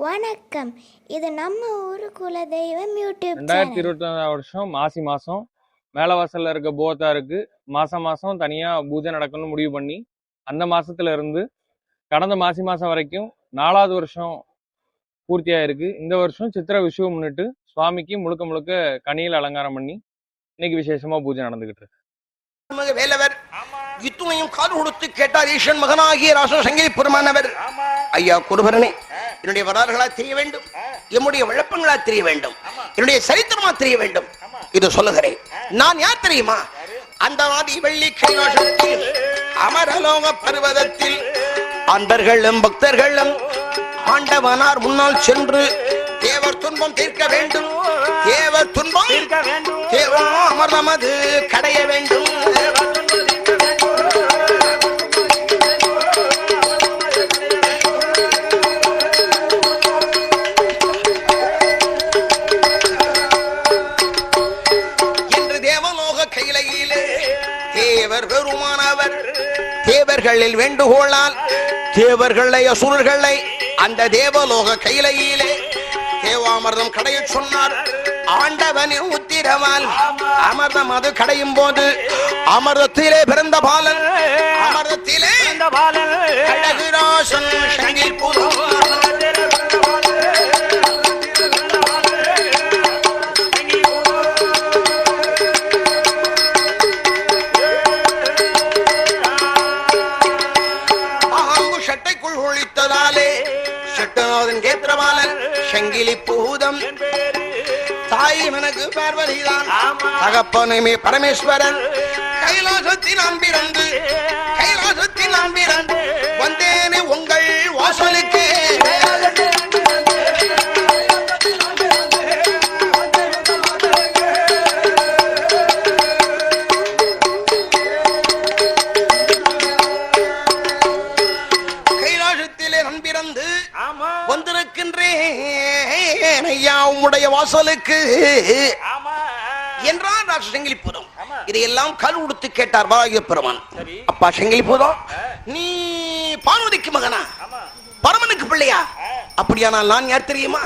வணக்கம். இது நம்ம ஊரு குலதெய்வம் யூடியூப் 2024 வருஷம் மாசி மாசம் மேலவாசல்ல இருக்க போத்தாருக்கு மாசம் தனியா பூஜை நடக்கணும்னு முடிவு பண்ணி அந்த மாசத்துல இருந்து கடந்த மாசி மாசம் வரைக்கும் 4வது வருஷம் பூர்த்தியா இருக்கு. இந்த வருஷம் சித்திரை விஷுவை முன்னிட்டு சுவாமிக்கு முழுக்க முழுக்க கனியில் அலங்காரம் பண்ணி இன்னைக்கு விசேஷமா பூஜை நடந்துகிட்டு இருக்கு. வேலவர் இத்துணையும் காது கொடுத்து கேட்டார். ஈஸ்வரன் மகனாகிய ராச சங்கிலி பெருமானவர், ஐயா குருபரனே, என்னுடைய வரலாறுகளா தெரிய வேண்டும், என்னுடைய விளப்பங்களா தெரிய வேண்டும், என்னுடைய சரித்திரமா தெரிய வேண்டும். இது சொல்லுகிறேன். நான் யார் தெரியுமா? அந்த ஆதி வெள்ளி கைலாசத்தில் அமரலோக பர்வதத்தில் அன்பர்களும் பக்தர்களும் ஆண்டவனார் முன்னால் சென்று தேவர் துன்பம் தீர்க்க வேண்டும், தேவர் துன்பம் தேவம் அமர்தமது கடைய வேண்டும். பெருமானவர் தேவர்களில் வேண்டுகோளால் தேவர்களை அசுரர்களை அந்த தேவலோக கையிலையிலே தேவாமிர்தம் கடைய சொன்னார். ஆண்டவனின் உத்திரவால் அமிர்தம் அது கடையும் போது அமிர்தத்திலே பிறந்த பாலன், அமிர்தத்திலே அழகுராசன் சங்கில் புது சங்கிலி பூதம் தாய் மனக்கு பார்வதிதான், தகப்பனுமே பரமேஸ்வரன். கைலாசத்தில் நான் பிறந்து வந்தேனே உங்கள் வாசலுக்கு. கைலாசத்திலே நான் பிறந்து வந்திருக்கின்றேன் ஐயா உம்முடைய வாசலுக்கு என்றான் ராச சங்கிலிபுரம். இதையெல்லாம் கல் உடுத்து கேட்டார் வாராகிய பெருமான். அப்பா சங்கிலிபுரம், நீ பார்வதிக்கு மகனா, பரமனுக்கு பிள்ளையா? அப்படியானால் நான் யார் தெரியுமா?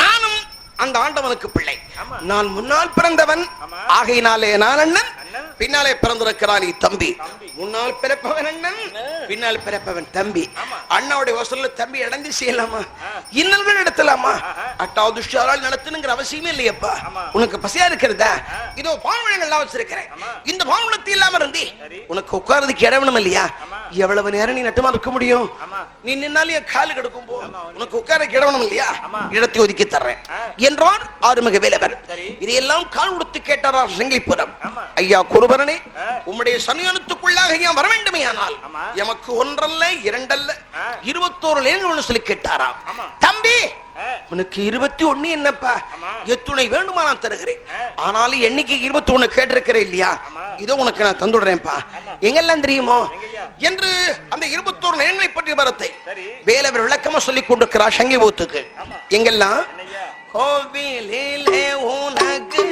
நானும் அந்த ஆண்டவனுக்கு பிள்ளை. நான் முன்னால் பிறந்தவன், ஆகையினாலே நான் அண்ணன், பின்னாலே பிறந்திருக்கிறான் நீ தம்பி. முன்னால் பிறப்பவன் அண்ணன், பின்னால் பிறப்பவன் தம்பி. அண்ணாவுடைய வசூல்ல தம்பி அடைஞ்சு செய்யலாமா? இன்னல்கள் நடத்தலாமா? அட்டாவது நடத்தணுங்கிற அவசியமே இல்லையப்பா. உனக்கு பசியா இருக்கிறதா? இதோ பால்வளங்கள் எல்லாம் வச்சிருக்கிறேன். இந்த பால்வளத்தை இல்லாம இருந்தி உனக்கு உட்கார்றதுக்கு இடவணும் இல்லையா? எவ்வளவு நேரம் நீ நட்டுமா இருக்க முடியும்? நீ நின்னாலே காலு கெடுக்கும் போ. உனக்கு உட்கார்றதுக்கு இடவணும் இல்லையா? இடத்தை ஒதுக்கி தர்றேன் என்றார் ஆறுமுக வேலவர். இதையெல்லாம் கால் கொடுத்து கேட்டார் சங்கிலிபுரம். ஐயா குருபரனே, உம்முடைய சன்னியானத்துக்குள்ளாக ஏன் வர வேண்டுமே? ஆனால் எமக்கு ஒன்றல்ல இரண்டல்ல 21 லேன்கள் சொல்லி கேட்டாராம். தம்பி, உனக்கு 21 என்னப்பா? எத்துணை வேண்டுமா நான் தருகிறேன். ஆனாலும் எண்ணிக்கை 21 கேட்டிருக்கிறேன் இல்லையா? இதோ உனக்கு நான் தந்துடுறேன்ப்பா. எங்கெல்லாம் தெரியுமோ என்று அந்த 21 லேன்களை பற்றிய வரத்தை வேலவர் விளக்கமா சொல்லிக் கொண்டிருக்கிறார் சங்கிபூத்துக்கு. எங்கெல்லாம் கோவிலிலே உனக்கு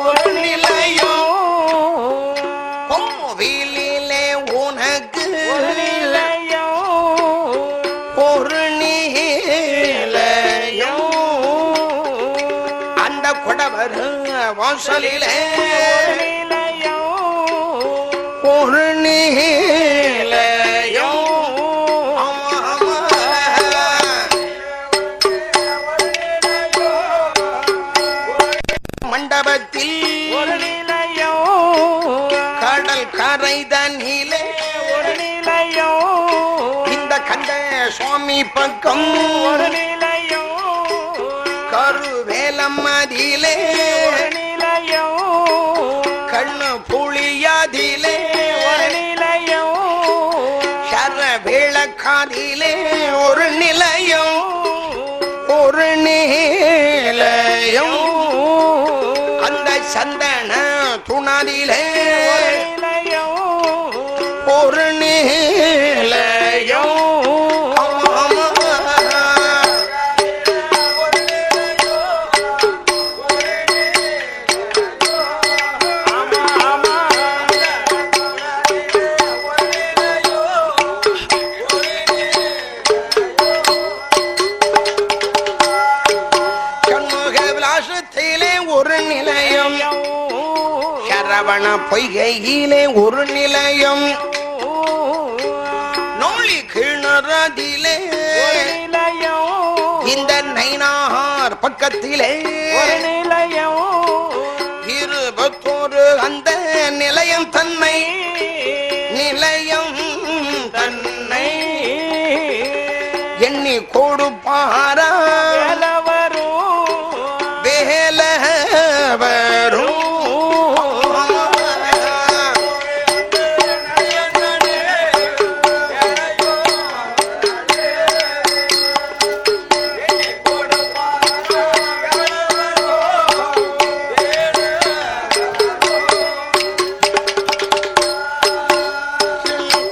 ஒரு நிலையோ, கோவிலிலே உனக்கு ஒரு நிலையோ, அந்த குடவர் வாசலிலே ஒரு நிலையோ, மண்டபத்தில் ஒரு நிலையோ, கடல் கரைதனிலே ஒரு நிலையோ, இந்த கண்ட சுவாமி பக்கம் ஒரு நிலையோ, கருவேலம் அதிலே ஒரு நிலையோ, கண்ணு புளியாதிலே ஒரு நிலையோ, சர விளக்காதிலே ஒரு நிலையோ, ஒரு நிலையோ, சந்தன துணாதிலே ஒரு நிலையோ, ஒரு நிலையம், சரவண பொய்கையிலே ஒரு நிலையம், நோழி கிணறதிலே இந்த நைனார் பக்கத்திலே நிலையம் 21 அந்த நிலையம் தன்னை, நிலையம் தன்னை எண்ணி கொடுப்பாரா வேல வரும்.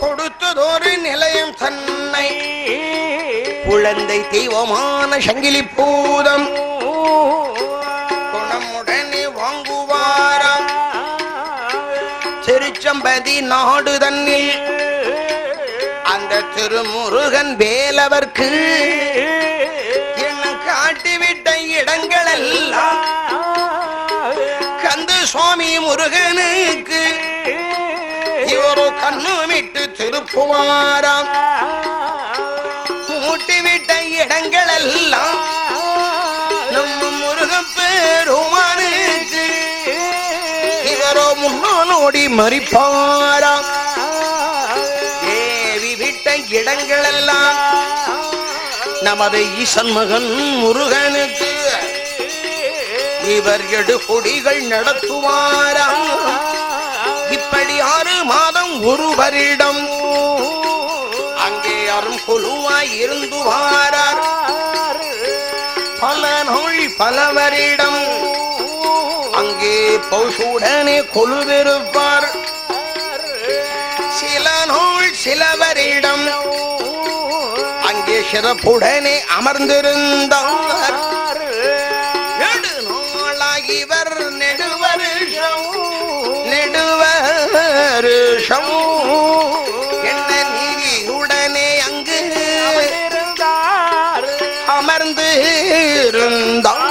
கொடுத்ததொரு நிலையம் தன்னை குழந்தை தெய்வமான சங்கிலி பூதம் குணமுடனே வாங்குவாராம். திருச்சம்பதி நாடு தன்னில் அந்த திருமுருகன் வேலவர்க்கு என்ன காட்டிவிட்ட இடங்கள் எல்லாம் கந்த சுவாமி முருகனுக்கு இவரோ கண்ணுமிட்டு திருப்புவாராம். மூட்டிவிட்ட இடங்கள் எல்லாம் நம்ம முருகன் பெருமானுக்கு இவரோ முன்னோடி மறிப்பாராம். ஏவி விட்ட இடங்கள் எல்லாம் நமது ஈசன் மகன் முருகனுக்கு இவர் எடுகொடிகள் நடத்துவாராம். இப்படி 6 மாதம் ஒரு வருடம் அங்கே அரும் கொலுவாய் இருந்து வாரார். பல நாள் பல வருடம் அங்கே பௌஷுடனே கொலுவிருப்பார். சில நாள் சில வருடம் அங்கே சிறப்புடனே அமர்ந்திருந்தார். 7 நாளாகி இவர் நெடுவருஷம் என்ன நீதியுடனே அங்கு அமர்ந்து இருந்தார்.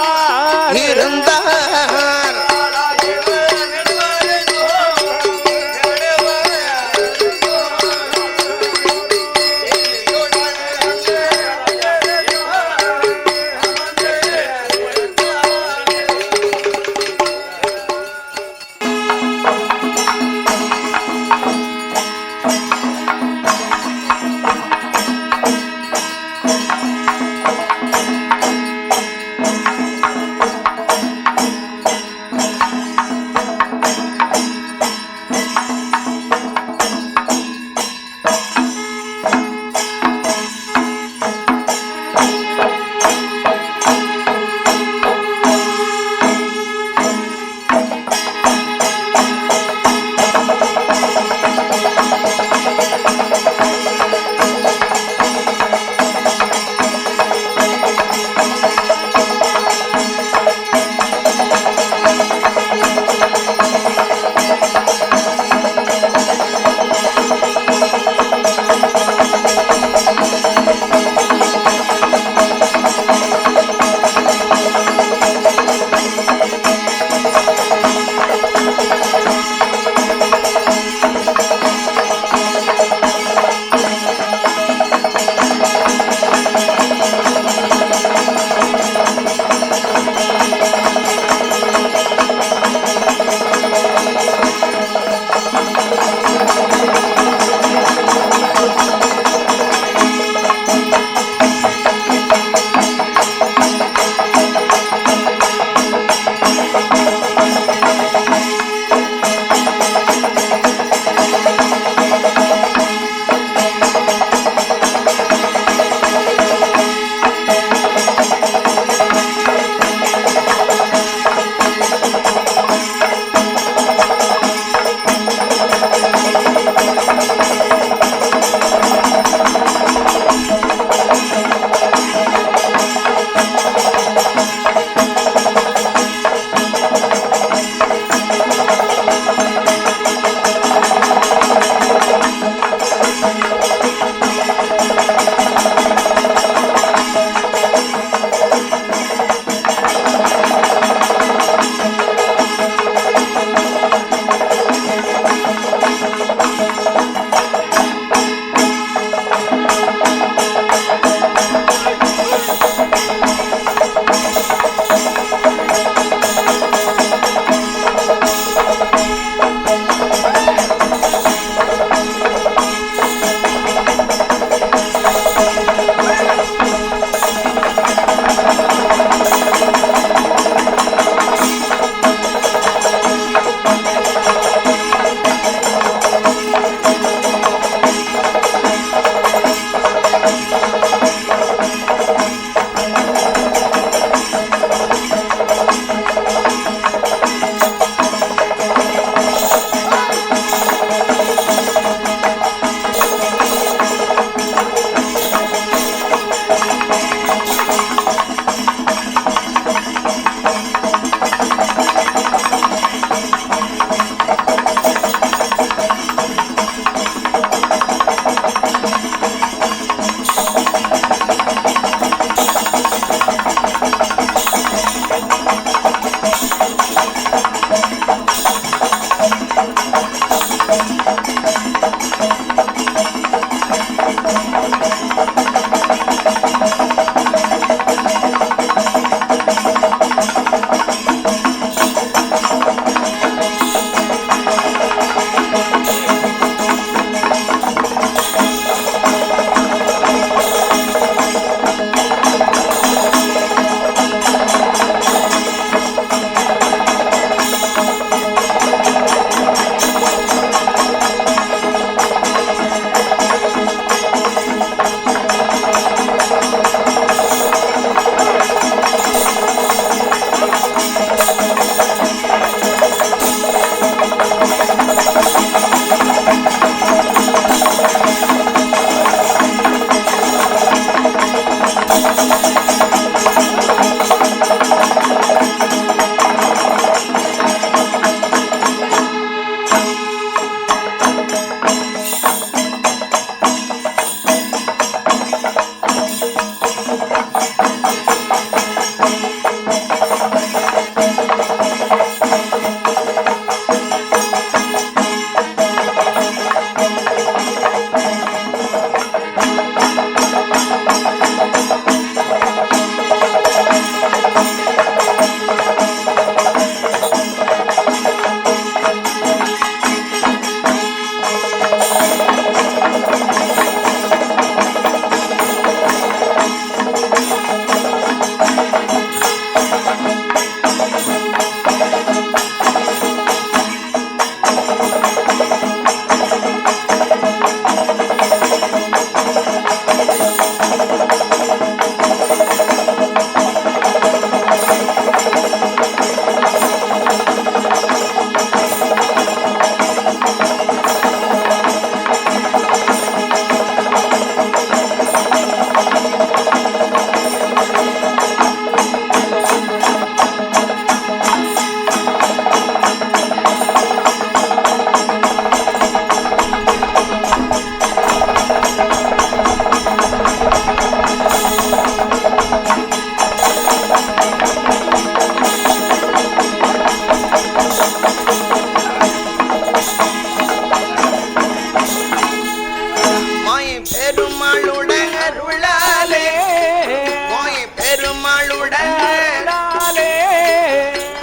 அருளாலே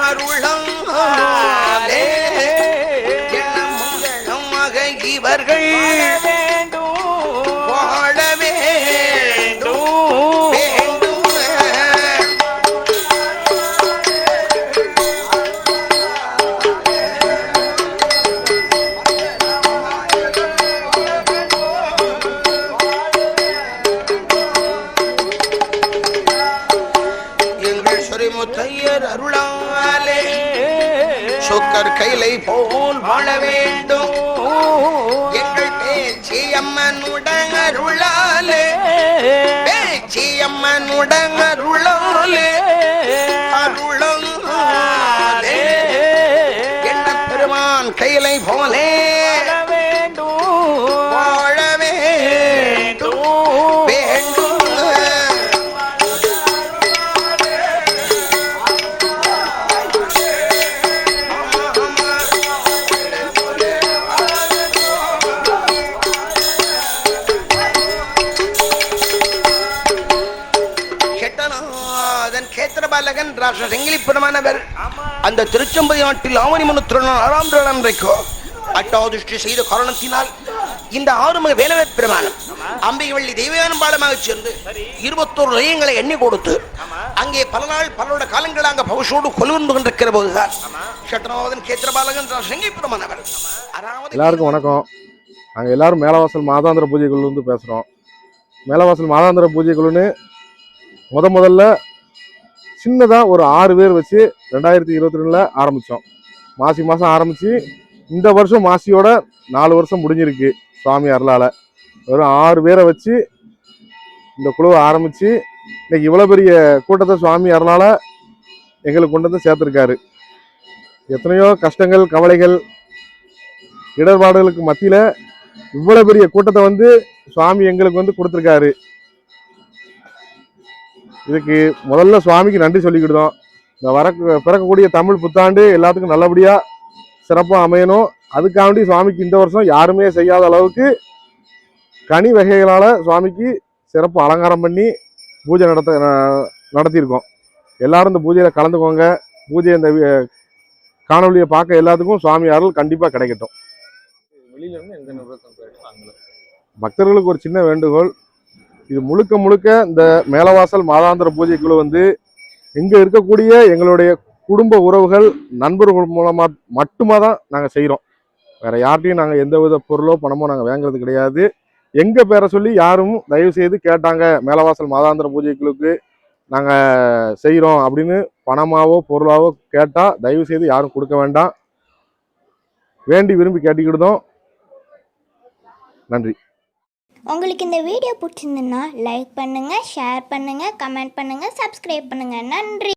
அருளாலே மங்களமாக இவர்கள் வாழ வேண்டும் வேண்டும். எங்கள் சொரிமுத்தையர் அருளாலே சொக்கர் கைலை போல் வாழ வேண்டும். எங்கள் பேச்சியம்மனுடன் அருளாலே பேச்சியம்மனுடன் அருளாலே அருளாலே என்ன பெருமான் கைலை போலே வாழ வேண்டும் வேண்டும். கேத்திரபாலகன் ராஷ்டிர செங்கிலி பெருமானவர் அந்த திருச்செம்பதி நாட்டில் ஆவணி மனுத்திரன் 6ஆம் நாள் அன்றைக்கோ அட்டாதிருஷ்டி செய்த காரணத்தினால் இந்த ஆறுமுக வேலவர் பெருமானம் அம்பிகவள்ளி தெய்வயானம்பாளமாக சேர்ந்து 21 லயங்களை எண்ணி கொடுத்து அங்கே பல நாள் பலரோட காலங்களாக பவுஷோடு கொலுவந்து கொண்டிருக்கிற போதுதான் சட்டநாதன் கேத்திரபாலகன் ராஷ்டிர செங்கிலி பெருமானவர். எல்லாருக்கும் வணக்கம். நாங்கள் எல்லாரும் மேலவாசல் மாதாந்திர பூஜை குழுந்து பேசுகிறோம். மேலவாசல் மாதாந்திர பூஜை குழுன்னு முதல்ல சின்னதாக ஒரு 6 பேர் வச்சு 2022 ஆரம்பித்தோம். மாசி மாதம் ஆரம்பித்து இந்த வருஷம் மாசியோட 4 வருஷம் முடிஞ்சிருக்கு. சுவாமி அருளால் வெறும் 6 பேரை வச்சு இந்த குழுவை ஆரம்பித்து இன்னைக்கு இவ்வளோ பெரிய கூட்டத்தை சுவாமி அருளால் எங்களுக்கு கொண்டு வந்து சேர்த்துருக்காரு. எத்தனையோ கஷ்டங்கள் கவலைகள் இடர்பாடுகளுக்கு மத்தியில் இவ்வளோ பெரிய கூட்டத்தை வந்து சுவாமி எங்களுக்கு வந்து கொடுத்துருக்காரு. இதுக்கு முதல்ல சுவாமிக்கு நன்றி சொல்லிக்கிட்டோம். இந்த பிறக்கக்கூடிய தமிழ் புத்தாண்டு எல்லாத்துக்கும் நல்லபடியாக சிறப்பாக அமையணும். அதுக்காண்டி சுவாமிக்கு இந்த வருஷம் யாருமே செய்யாத அளவுக்கு கனி வகைகளால் சுவாமிக்கு சிறப்பு அலங்காரம் பண்ணி பூஜை நடத்தியிருக்கோம். எல்லாரும் இந்த பூஜையில் கலந்துக்கோங்க. பூஜை இந்த காணொலியை பார்க்க எல்லாத்துக்கும் சுவாமி அருள் கண்டிப்பாக கிடைக்கட்டும். பக்தர்களுக்கு ஒரு சின்ன வேண்டுகோள், இது முழுக்க இந்த மேலவாசல் மாதாந்திர பூஜை குழு வந்து இங்கே இருக்கக்கூடிய எங்களுடைய குடும்ப உறவுகள் நண்பர்கள் மூலமாக மட்டுமா தான் நாங்கள் செய்கிறோம். வேறு யார்ட்டையும் நாங்கள் எந்த வித பொருளோ பணமோ நாங்கள் வாங்குறது கிடையாது. எங்கள் பேரை சொல்லி யாரும் தயவு செய்து கேட்டாங்க மேலவாசல் மாதாந்திர பூஜை குழுக்கு நாங்கள் செய்கிறோம் அப்படின்னு பணமாவோ பொருளாவோ கேட்டால் தயவு செய்து யாரும் கொடுக்க வேண்டாம். வேண்டி விரும்பி கேட்டுக்கிட்டோம். நன்றி. உங்களுக்கு இந்த வீடியோ பிடிச்சிருந்துன்னா லைக் பண்ணுங்கள், ஷேர் பண்ணுங்கள், கமெண்ட் பண்ணுங்கள், சப்ஸ்கிரைப் பண்ணுங்கள். நன்றி.